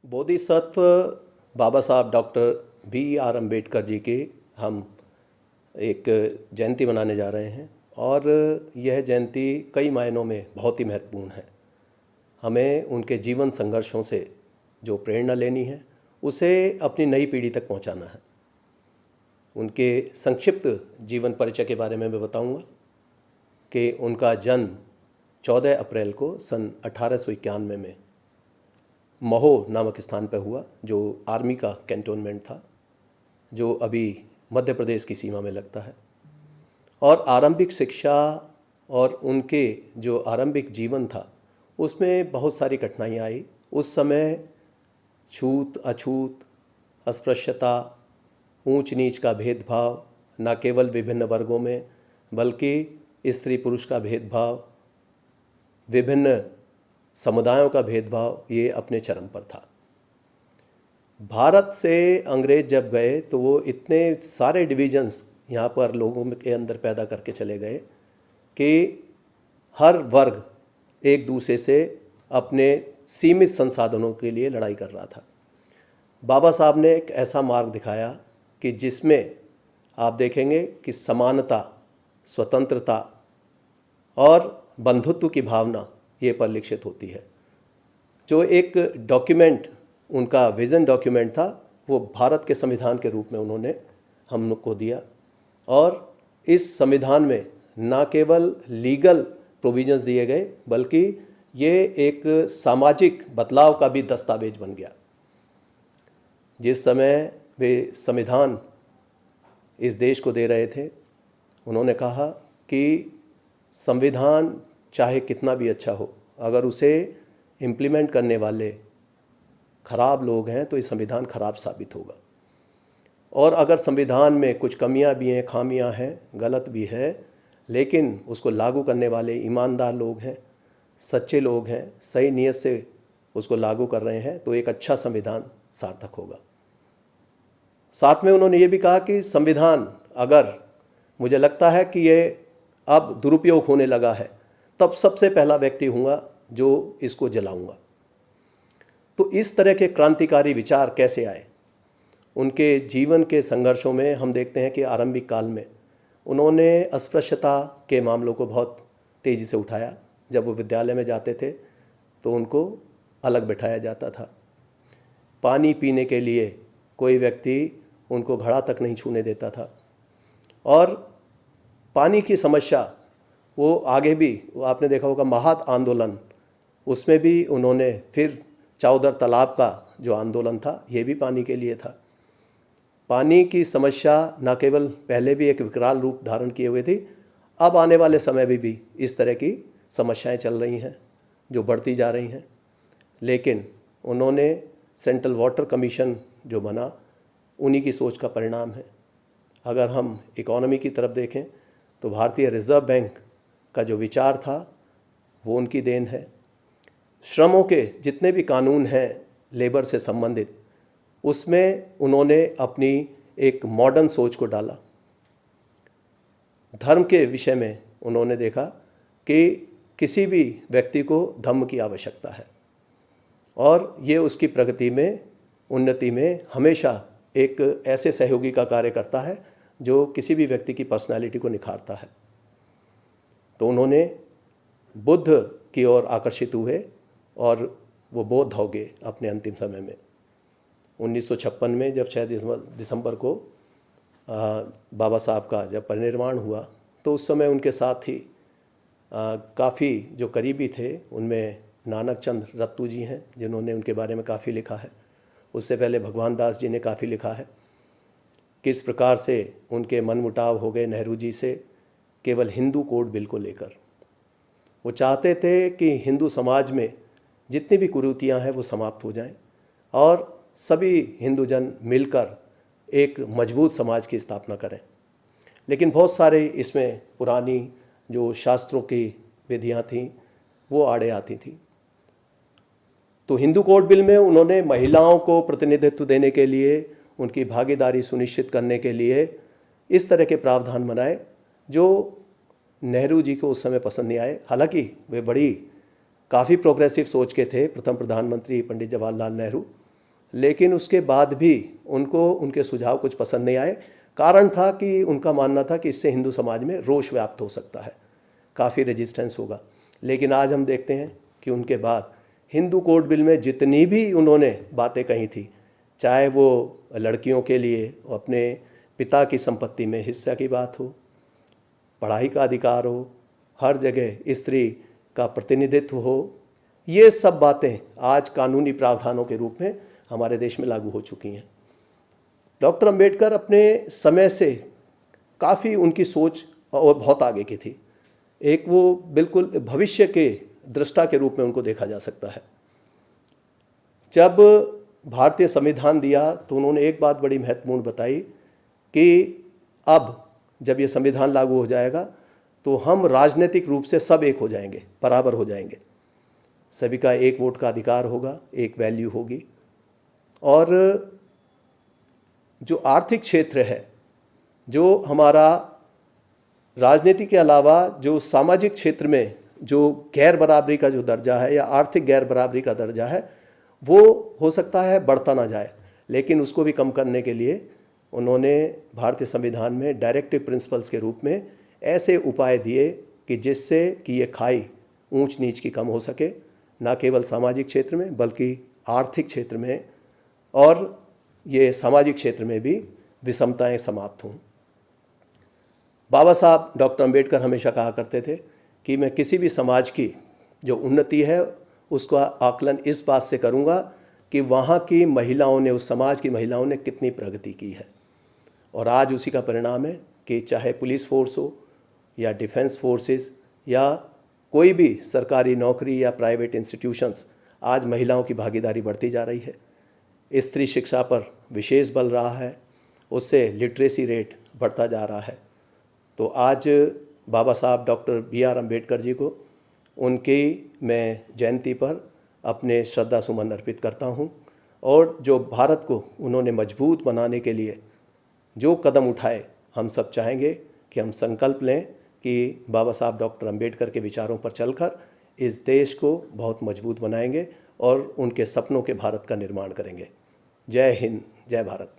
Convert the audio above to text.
बोधिसत्व बाबा साहब doctor B.R. Ambedkar ji की हम एक जयंती मनाने जा रहे हैं और यह जयंती कई मायनों में बहुत ही महत्वपूर्ण है। हमें उनके जीवन संघर्षों से जो प्रेरणा लेनी है उसे अपनी नई पीढ़ी तक पहुंचाना है। उनके संक्षिप्त जीवन परिचय के बारे में मैं बताऊंगा कि उनका जन्म 14 अप्रैल को सन 1891 में महो नामक स्थान पर हुआ, जो आर्मी का कैंटोनमेंट था, जो अभी मध्य प्रदेश की सीमा में लगता है। और आरंभिक शिक्षा और उनके जो आरंभिक जीवन था उसमें बहुत सारी कठिनाइयाँ आई। उस समय छूत अछूत, अस्पृश्यता, ऊंच नीच का भेदभाव, न केवल विभिन्न वर्गों में बल्कि स्त्री पुरुष का भेदभाव, विभिन्न समुदायों का भेदभाव, ये अपने चरम पर था। भारत से अंग्रेज जब गए तो वो इतने सारे डिविजन्स यहाँ पर लोगों के अंदर पैदा करके चले गए कि हर वर्ग एक दूसरे से अपने सीमित संसाधनों के लिए लड़ाई कर रहा था। बाबा साहब ने एक ऐसा मार्ग दिखाया कि जिसमें आप देखेंगे कि समानता, स्वतंत्रता और बंधुत्व की भावना ये परिलक्षित होती है। जो एक डॉक्यूमेंट उनका विज़न डॉक्यूमेंट था वो भारत के संविधान के रूप में उन्होंने हम लोग को दिया। और इस संविधान में न केवल लीगल प्रोविजंस दिए गए बल्कि ये एक सामाजिक बदलाव का भी दस्तावेज बन गया। जिस समय वे संविधान इस देश को दे रहे थे उन्होंने कहा कि संविधान चाहे कितना भी अच्छा हो, अगर उसे इम्प्लीमेंट करने वाले खराब लोग हैं तो ये संविधान खराब साबित होगा। और अगर संविधान में कुछ कमियां भी हैं, खामियां हैं, गलत भी है, लेकिन उसको लागू करने वाले ईमानदार लोग हैं, सच्चे लोग हैं, सही नीयत से उसको लागू कर रहे हैं तो एक अच्छा संविधान सार्थक होगा। साथ में उन्होंने ये भी कहा कि संविधान अगर मुझे लगता है कि ये अब दुरुपयोग होने लगा है तब सबसे पहला व्यक्ति हूँगा जो इसको जलाऊंगा। तो इस तरह के क्रांतिकारी विचार कैसे आए? उनके जीवन के संघर्षों में हम देखते हैं कि आरंभिक काल में उन्होंने अस्पृश्यता के मामलों को बहुत तेज़ी से उठाया। जब वो विद्यालय में जाते थे तो उनको अलग बिठाया जाता था। पानी पीने के लिए कोई व्यक्ति उनको घड़ा तक नहीं छूने देता था। और पानी की समस्या वो आगे भी, वो आपने देखा होगा महात आंदोलन, उसमें भी उन्होंने फिर चौधर तालाब का जो आंदोलन था ये भी पानी के लिए था। पानी की समस्या न केवल पहले भी एक विकराल रूप धारण किए हुए थी, अब आने वाले समय में भी इस तरह की समस्याएं चल रही हैं जो बढ़ती जा रही हैं। लेकिन उन्होंने सेंट्रल वाटर कमीशन जो बना उन्हीं की सोच का परिणाम है। अगर हम इकोनॉमी की तरफ देखें तो भारतीय रिजर्व बैंक का जो विचार था वो उनकी देन है। श्रमों के जितने भी कानून हैं लेबर से संबंधित, उसमें उन्होंने अपनी एक मॉडर्न सोच को डाला। धर्म के विषय में उन्होंने देखा कि किसी भी व्यक्ति को धर्म की आवश्यकता है और ये उसकी प्रगति में, उन्नति में हमेशा एक ऐसे सहयोगी का कार्य करता है जो किसी भी व्यक्ति की पर्सनालिटी को निखारता है। तो उन्होंने बुद्ध की ओर आकर्षित हुए और वो बौद्ध हो गए अपने अंतिम समय में। 1956 में जब 6 दिसंबर को बाबा साहब का जब परिनिर्वाण हुआ तो उस समय उनके साथ ही काफ़ी जो करीबी थे उनमें नानक चंद रत्तू जी हैं जिन्होंने उनके बारे में काफ़ी लिखा है। उससे पहले भगवान दास जी ने काफ़ी लिखा है किस प्रकार से उनके मनमुटाव हो गए नेहरू जी से केवल हिंदू कोड बिल को लेकर। वो चाहते थे कि हिंदू समाज में जितनी भी कुरीतियाँ हैं वो समाप्त हो जाएं और सभी हिंदू जन मिलकर एक मजबूत समाज की स्थापना करें। लेकिन बहुत सारे इसमें पुरानी जो शास्त्रों की विधियाँ थीं वो आड़े आती थी। तो हिंदू कोड बिल में उन्होंने महिलाओं को प्रतिनिधित्व देने के लिए, उनकी भागीदारी सुनिश्चित करने के लिए इस तरह के प्रावधान बनाए जो नेहरू जी को उस समय पसंद नहीं आए। हालांकि वे काफ़ी प्रोग्रेसिव सोच के थे, प्रथम प्रधानमंत्री पंडित जवाहरलाल नेहरू, लेकिन उसके बाद भी उनको उनके सुझाव कुछ पसंद नहीं आए। कारण था कि उनका मानना था कि इससे हिंदू समाज में रोष व्याप्त हो सकता है, काफ़ी रेजिस्टेंस होगा। लेकिन आज हम देखते हैं कि उनके बाद हिंदू कोड बिल में जितनी भी उन्होंने बातें कही थी, चाहे वो लड़कियों के लिए अपने पिता की संपत्ति में हिस्सा की बात हो, पढ़ाई का अधिकार हो, हर जगह स्त्री का प्रतिनिधित्व हो, ये सब बातें आज कानूनी प्रावधानों के रूप में हमारे देश में लागू हो चुकी हैं। डॉक्टर अंबेडकर अपने समय से काफ़ी उनकी सोच और बहुत आगे की थी। एक वो बिल्कुल भविष्य के दृष्टा के रूप में उनको देखा जा सकता है। जब भारतीय संविधान दिया तो उन्होंने एक बात बड़ी महत्वपूर्ण बताई कि अब जब ये संविधान लागू हो जाएगा तो हम राजनीतिक रूप से सब एक हो जाएंगे, बराबर हो जाएंगे, सभी का एक वोट का अधिकार होगा, एक वैल्यू होगी। और जो आर्थिक क्षेत्र है, जो हमारा राजनीति के अलावा जो सामाजिक क्षेत्र में जो गैर बराबरी का जो दर्जा है या आर्थिक गैर बराबरी का दर्जा है, वो हो सकता है बढ़ता ना जाए, लेकिन उसको भी कम करने के लिए उन्होंने भारतीय संविधान में डायरेक्टिव प्रिंसिपल्स के रूप में ऐसे उपाय दिए कि जिससे कि ये खाई ऊंच नीच की कम हो सके, ना केवल सामाजिक क्षेत्र में बल्कि आर्थिक क्षेत्र में और ये सामाजिक क्षेत्र में भी विषमताएं समाप्त हों। बाबा साहब डॉक्टर अंबेडकर हमेशा कहा करते थे कि मैं किसी भी समाज की जो उन्नति है उसका आकलन इस बात से करूंगा कि वहाँ की महिलाओं ने, उस समाज की महिलाओं ने कितनी प्रगति की है। और आज उसी का परिणाम है कि चाहे पुलिस फोर्स हो या डिफेंस फोर्सेस या कोई भी सरकारी नौकरी या प्राइवेट इंस्टीट्यूशंस, आज महिलाओं की भागीदारी बढ़ती जा रही है। स्त्री शिक्षा पर विशेष बल रहा है, उससे लिटरेसी रेट बढ़ता जा रहा है। तो आज बाबा साहब डॉक्टर B.R. अम्बेडकर जी को उनकी मैं जयंती पर अपने श्रद्धा सुमन अर्पित करता हूँ। और जो भारत को उन्होंने मजबूत बनाने के लिए जो कदम उठाए, हम सब चाहेंगे कि हम संकल्प लें कि बाबा साहब डॉक्टर अम्बेडकर के विचारों पर चलकर इस देश को बहुत मजबूत बनाएंगे और उनके सपनों के भारत का निर्माण करेंगे। जय हिंद, जय भारत।